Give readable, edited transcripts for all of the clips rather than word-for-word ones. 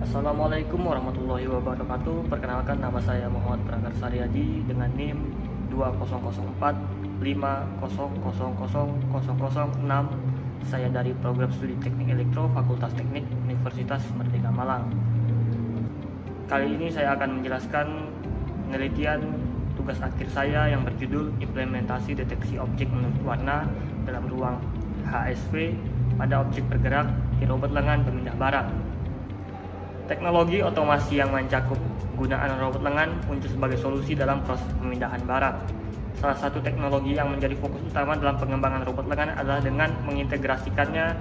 Assalamualaikum warahmatullahi wabarakatuh. Perkenalkan, nama saya Muhammad Pragar Saryadi dengan NIM 200450000006. Saya dari program studi Teknik Elektro Fakultas Teknik Universitas Merdeka Malang. Kali ini saya akan menjelaskan penelitian tugas akhir saya yang berjudul implementasi deteksi objek menurut warna dalam ruang HSV pada objek bergerak di robot lengan pemindah barang. Teknologi otomasi yang mencakup penggunaan robot lengan muncul sebagai solusi dalam proses pemindahan barang. Salah satu teknologi yang menjadi fokus utama dalam pengembangan robot lengan adalah dengan mengintegrasikannya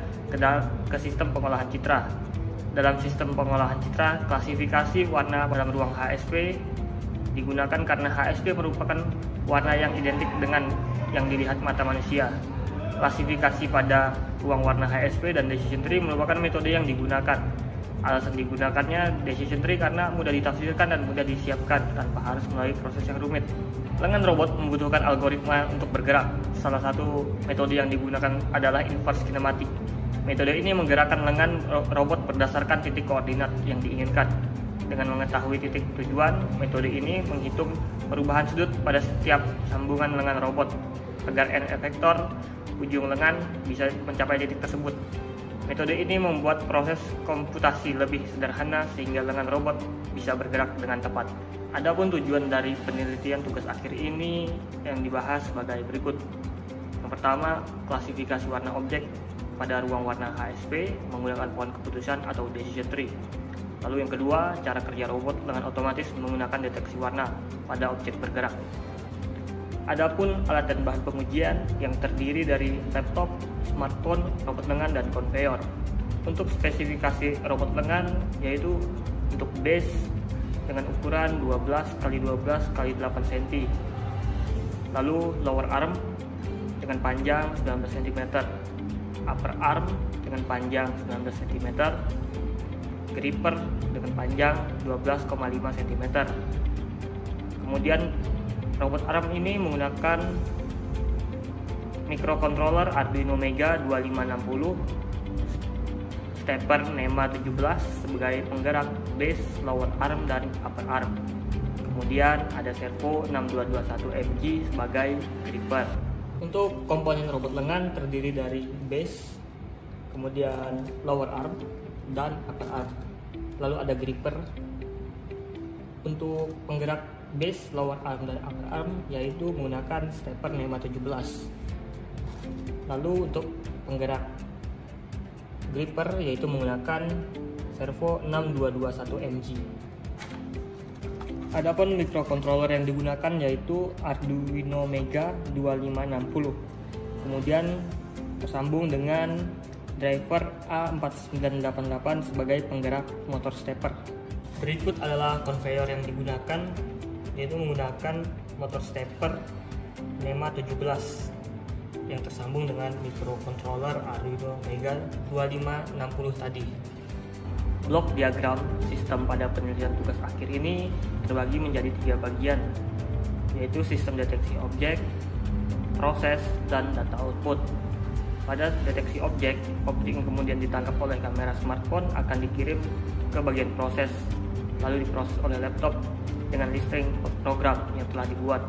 ke sistem pengolahan citra. Dalam sistem pengolahan citra, klasifikasi warna dalam ruang HSV digunakan karena HSV merupakan warna yang identik dengan yang dilihat mata manusia. Klasifikasi pada ruang warna HSV dan decision tree merupakan metode yang digunakan. Alasan digunakannya decision tree karena mudah ditafsirkan dan mudah disiapkan tanpa harus melalui proses yang rumit. Lengan robot membutuhkan algoritma untuk bergerak. Salah satu metode yang digunakan adalah inverse kinematik. Metode ini menggerakkan lengan robot berdasarkan titik koordinat yang diinginkan. Dengan mengetahui titik tujuan, metode ini menghitung perubahan sudut pada setiap sambungan lengan robot agar n efektor ujung lengan bisa mencapai titik tersebut. Metode ini membuat proses komputasi lebih sederhana sehingga lengan robot bisa bergerak dengan tepat. Adapun tujuan dari penelitian tugas akhir ini yang dibahas sebagai berikut. Yang pertama, klasifikasi warna objek pada ruang warna HSV menggunakan pohon keputusan atau decision tree. Lalu yang kedua, cara kerja robot lengan otomatis menggunakan deteksi warna pada objek bergerak. Adapun alat dan bahan pengujian yang terdiri dari laptop, smartphone, robot lengan, dan konveyor. Untuk spesifikasi robot lengan yaitu untuk base dengan ukuran 12x12x8 cm. Lalu lower arm dengan panjang 19 cm, upper arm dengan panjang 19 cm, gripper dengan panjang 12,5 cm. Kemudian robot arm ini menggunakan microcontroller Arduino Mega 2560, stepper NEMA 17 sebagai penggerak base, lower arm, dan upper arm. Kemudian ada servo 6221 MG sebagai gripper. Untuk komponen robot lengan terdiri dari base, kemudian lower arm, dan upper arm. Lalu ada gripper. Untuk penggerak base, lower arm, dan upper arm yaitu menggunakan stepper NEMA 17. Lalu untuk penggerak gripper yaitu menggunakan servo 6221 MG. Adapun microcontroller yang digunakan yaitu Arduino Mega 2560. Kemudian tersambung dengan driver A4988 sebagai penggerak motor stepper. Berikut adalah konveyor yang digunakan, yaitu menggunakan motor stepper NEMA 17 yang tersambung dengan microcontroller Arduino Mega 2560 tadi. Blok diagram sistem pada penelitian tugas akhir ini terbagi menjadi 3 bagian, yaitu sistem deteksi objek, proses, dan data output. Pada deteksi objek yang kemudian ditangkap oleh kamera smartphone akan dikirim ke bagian proses, lalu diproses oleh laptop dengan listing program yang telah dibuat.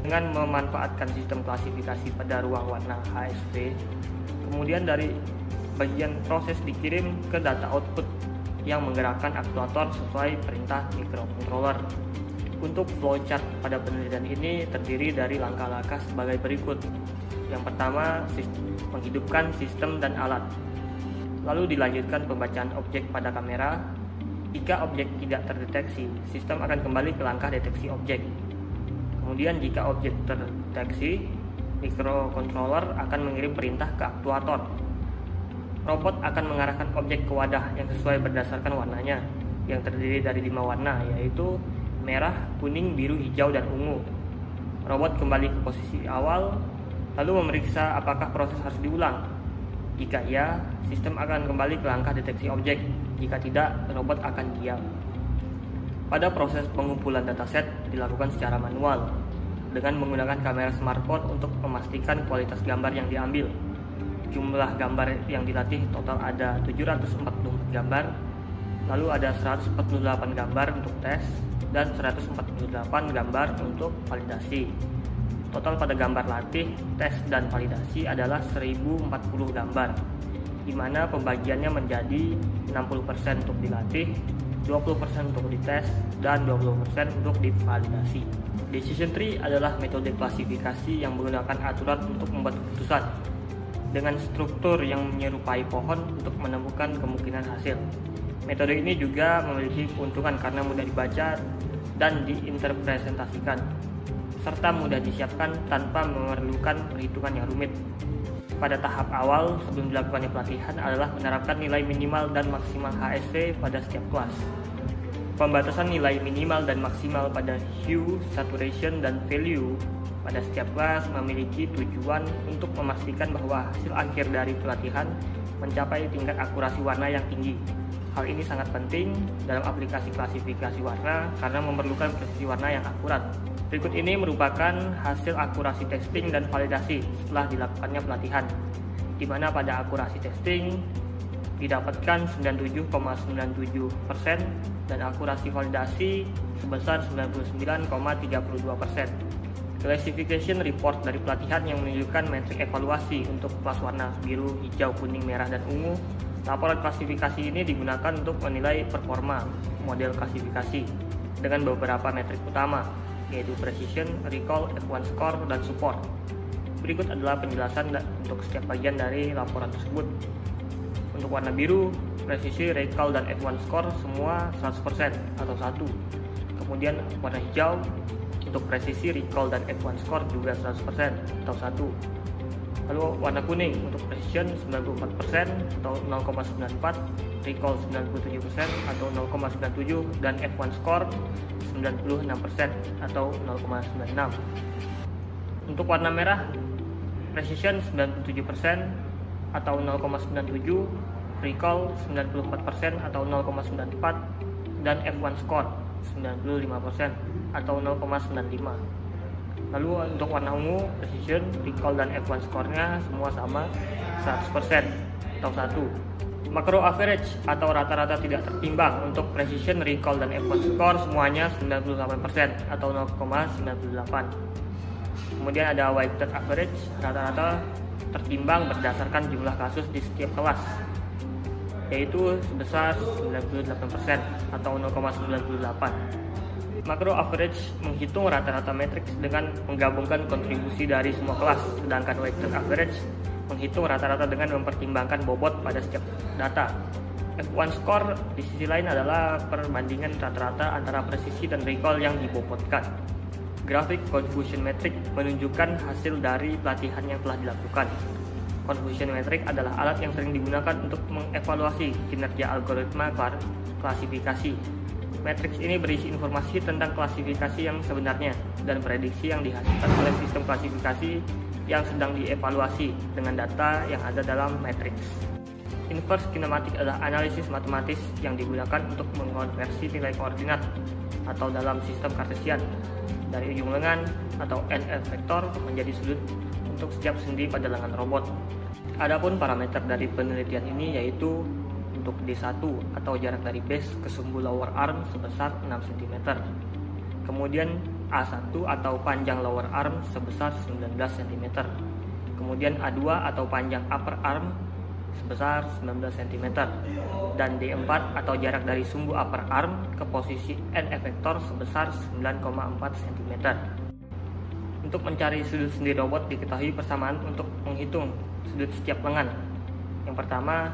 Dengan memanfaatkan sistem klasifikasi pada ruang warna HSV, kemudian dari bagian proses dikirim ke data output yang menggerakkan aktuator sesuai perintah microcontroller. Untuk flowchart pada penelitian ini terdiri dari langkah-langkah sebagai berikut. Yang pertama, menghidupkan sistem dan alat. Lalu dilanjutkan pembacaan objek pada kamera. Jika objek tidak terdeteksi, sistem akan kembali ke langkah deteksi objek. Kemudian jika objek terdeteksi, microcontroller akan mengirim perintah ke aktuator. Robot akan mengarahkan objek ke wadah yang sesuai berdasarkan warnanya, yang terdiri dari 5 warna, yaitu merah, kuning, biru, hijau, dan ungu. Robot kembali ke posisi awal, lalu memeriksa apakah proses harus diulang. Jika iya, sistem akan kembali ke langkah deteksi objek. Jika tidak, robot akan diam. Pada proses pengumpulan dataset dilakukan secara manual dengan menggunakan kamera smartphone untuk memastikan kualitas gambar yang diambil. Jumlah gambar yang dilatih total ada 744 gambar Lalu ada 148 gambar untuk tes dan 148 gambar untuk validasi. Total pada gambar latih, tes, dan validasi adalah 1040 gambar, di mana pembagiannya menjadi 60% untuk dilatih, 20% untuk dites, dan 20% untuk divalidasi. Decision tree adalah metode klasifikasi yang menggunakan aturan untuk membuat keputusan dengan struktur yang menyerupai pohon untuk menemukan kemungkinan hasil. Metode ini juga memiliki keuntungan karena mudah dibaca dan diinterpretasikan, serta mudah disiapkan tanpa memerlukan perhitungan yang rumit. Pada tahap awal sebelum dilakukannya pelatihan adalah menerapkan nilai minimal dan maksimal HSV pada setiap kelas. Pembatasan nilai minimal dan maksimal pada hue, saturation, dan value pada setiap kelas memiliki tujuan untuk memastikan bahwa hasil akhir dari pelatihan mencapai tingkat akurasi warna yang tinggi. Hal ini sangat penting dalam aplikasi klasifikasi warna karena memerlukan presisi warna yang akurat. Berikut ini merupakan hasil akurasi testing dan validasi setelah dilakukannya pelatihan, di mana pada akurasi testing didapatkan 97,97% dan akurasi validasi sebesar 99,32%. Classification report dari pelatihan yang menunjukkan metrik evaluasi untuk kelas warna biru, hijau, kuning, merah, dan ungu. Laporan klasifikasi ini digunakan untuk menilai performa model klasifikasi dengan beberapa metrik utama, yaitu precision, recall, F1 score, dan support. Berikut adalah penjelasan untuk setiap bagian dari laporan tersebut. Untuk warna biru, presisi, recall, dan F1 score semua 100% atau 1. Kemudian warna hijau, untuk presisi, recall, dan F1 score juga 100% atau 1. Lalu warna kuning untuk precision 94% atau 0,94, recall 97% atau 0,97, dan F1 score 96% atau 0,96. Untuk warna merah, precision 97% atau 0,97, recall 94% atau 0,94, dan F1 score 95% atau 0,95. Lalu untuk warna ungu, precision, recall, dan F1 score-nya semua sama 100% atau 1. Macro average atau rata-rata tidak tertimbang untuk precision, recall, dan F1 score semuanya 98% atau 0,98. Kemudian ada weighted average, rata-rata tertimbang berdasarkan jumlah kasus di setiap kelas, yaitu sebesar 98% atau 0,98. Macro average menghitung rata-rata matriks dengan menggabungkan kontribusi dari semua kelas, sedangkan weighted average menghitung rata-rata dengan mempertimbangkan bobot pada setiap data. F1 score di sisi lain adalah perbandingan rata-rata antara presisi dan recall yang dibobotkan. Grafik confusion metric menunjukkan hasil dari pelatihan yang telah dilakukan. Confusion metric adalah alat yang sering digunakan untuk mengevaluasi kinerja algoritma klasifikasi. Matriks ini berisi informasi tentang klasifikasi yang sebenarnya dan prediksi yang dihasilkan oleh sistem klasifikasi yang sedang dievaluasi dengan data yang ada dalam matriks. Inverse kinematik adalah analisis matematis yang digunakan untuk mengonversi nilai koordinat atau dalam sistem kartesian dari ujung lengan atau NF vektor menjadi sudut untuk setiap sendi pada lengan robot. Adapun parameter dari penelitian ini yaitu untuk D1 atau jarak dari base ke sumbu lower arm sebesar 6 cm. Kemudian A1 atau panjang lower arm sebesar 19 cm. Kemudian A2 atau panjang upper arm sebesar 19 cm. Dan D4 atau jarak dari sumbu upper arm ke posisi N efektor sebesar 9,4 cm. Untuk mencari sudut sendi robot diketahui persamaan untuk menghitung sudut setiap lengan. Yang pertama,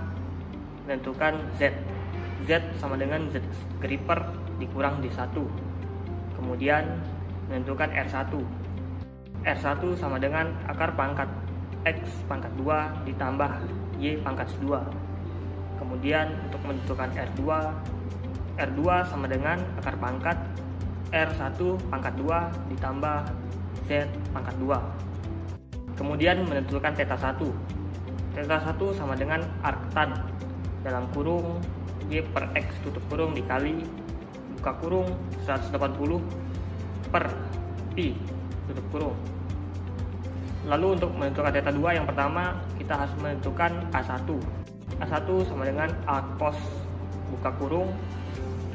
menentukan Z. Z sama dengan Z gripper dikurang D1. Kemudian menentukan R1. R1 sama dengan akar pangkat X pangkat 2 ditambah Y pangkat 2. Kemudian untuk menentukan R2, R2 sama dengan akar pangkat R1 pangkat 2 ditambah Z pangkat 2. Kemudian menentukan θ1. θ1 sama dengan arctan dalam kurung Y per X tutup kurung dikali buka kurung 180 per Pi tutup kurung. Lalu untuk menentukan θ2 yang pertama kita harus menentukan A1. A1 sama dengan A cos buka kurung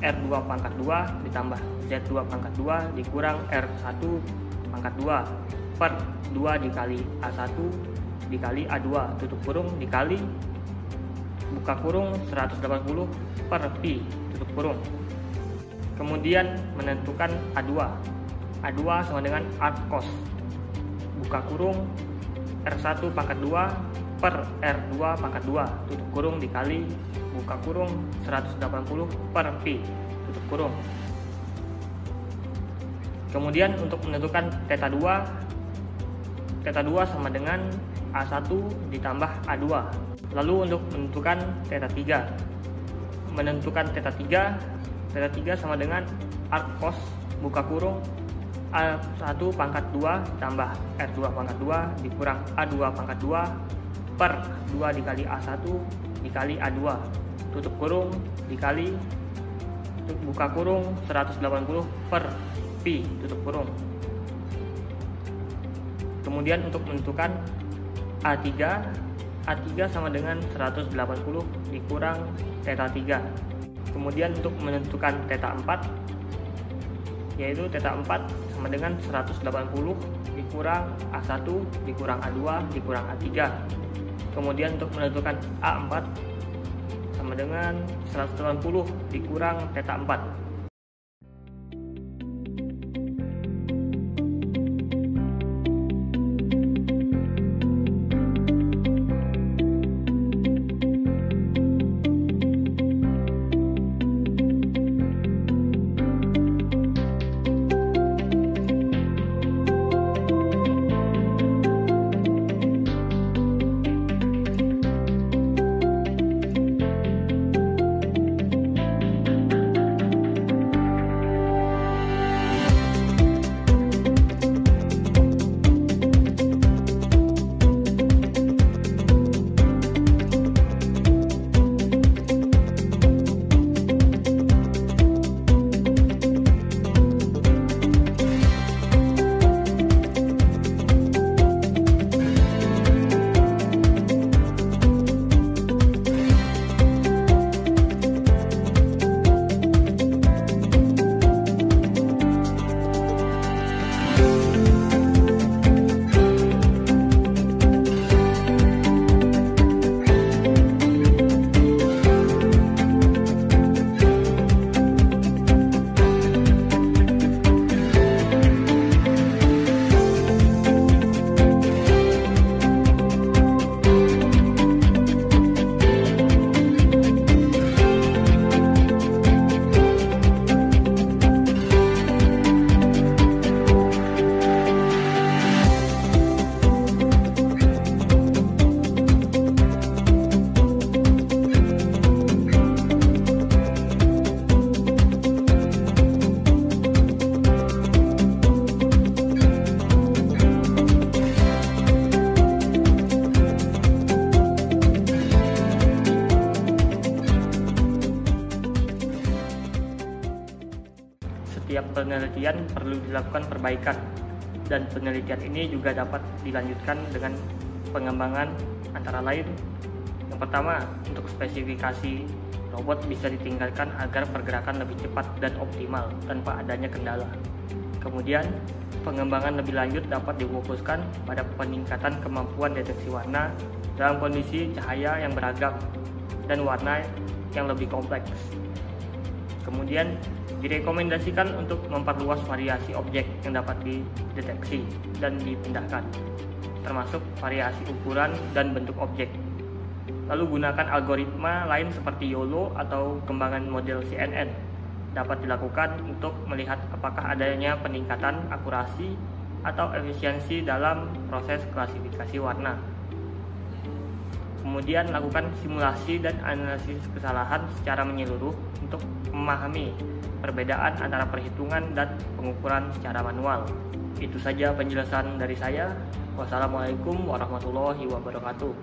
R2 pangkat 2 ditambah Z2 pangkat 2 dikurang R1 pangkat 2 per 2 dikali A1 dikali A2 tutup kurung dikali buka kurung 180 per pi tutup kurung. Kemudian menentukan A2. A2 sama dengan arc cos buka kurung R1 pangkat 2 per R2 pangkat 2 tutup kurung dikali buka kurung 180 per pi tutup kurung. Kemudian untuk menentukan θ2 sama dengan A1 ditambah A2. Lalu untuk menentukan θ3, θ3 sama dengan arc cos buka kurung A1 pangkat 2 tambah R2 pangkat 2 dikurang A2 pangkat 2 per 2 dikali A1 dikali A2 tutup kurung dikali buka kurung 180 per pi tutup kurung. Kemudian untuk menentukan A3 sama dengan 180 dikurang θ3. Kemudian untuk menentukan θ4 yaitu θ4 sama dengan 180 dikurang A1 dikurang A2 dikurang A3. Kemudian untuk menentukan A4 sama dengan 180 dikurang θ4. Setiap penelitian perlu dilakukan perbaikan, dan penelitian ini juga dapat dilanjutkan dengan pengembangan antara lain. Yang pertama, untuk spesifikasi robot bisa ditingkatkan agar pergerakan lebih cepat dan optimal tanpa adanya kendala. Kemudian, pengembangan lebih lanjut dapat difokuskan pada peningkatan kemampuan deteksi warna dalam kondisi cahaya yang beragam dan warna yang lebih kompleks. Kemudian, direkomendasikan untuk memperluas variasi objek yang dapat dideteksi dan dipindahkan, termasuk variasi ukuran dan bentuk objek. Lalu gunakan algoritma lain seperti YOLO atau kembangan model CNN dapat dilakukan untuk melihat apakah adanya peningkatan akurasi atau efisiensi dalam proses klasifikasi warna. Kemudian lakukan simulasi dan analisis kesalahan secara menyeluruh untuk memahami perbedaan antara perhitungan dan pengukuran secara manual. Itu saja penjelasan dari saya. Wassalamualaikum warahmatullahi wabarakatuh.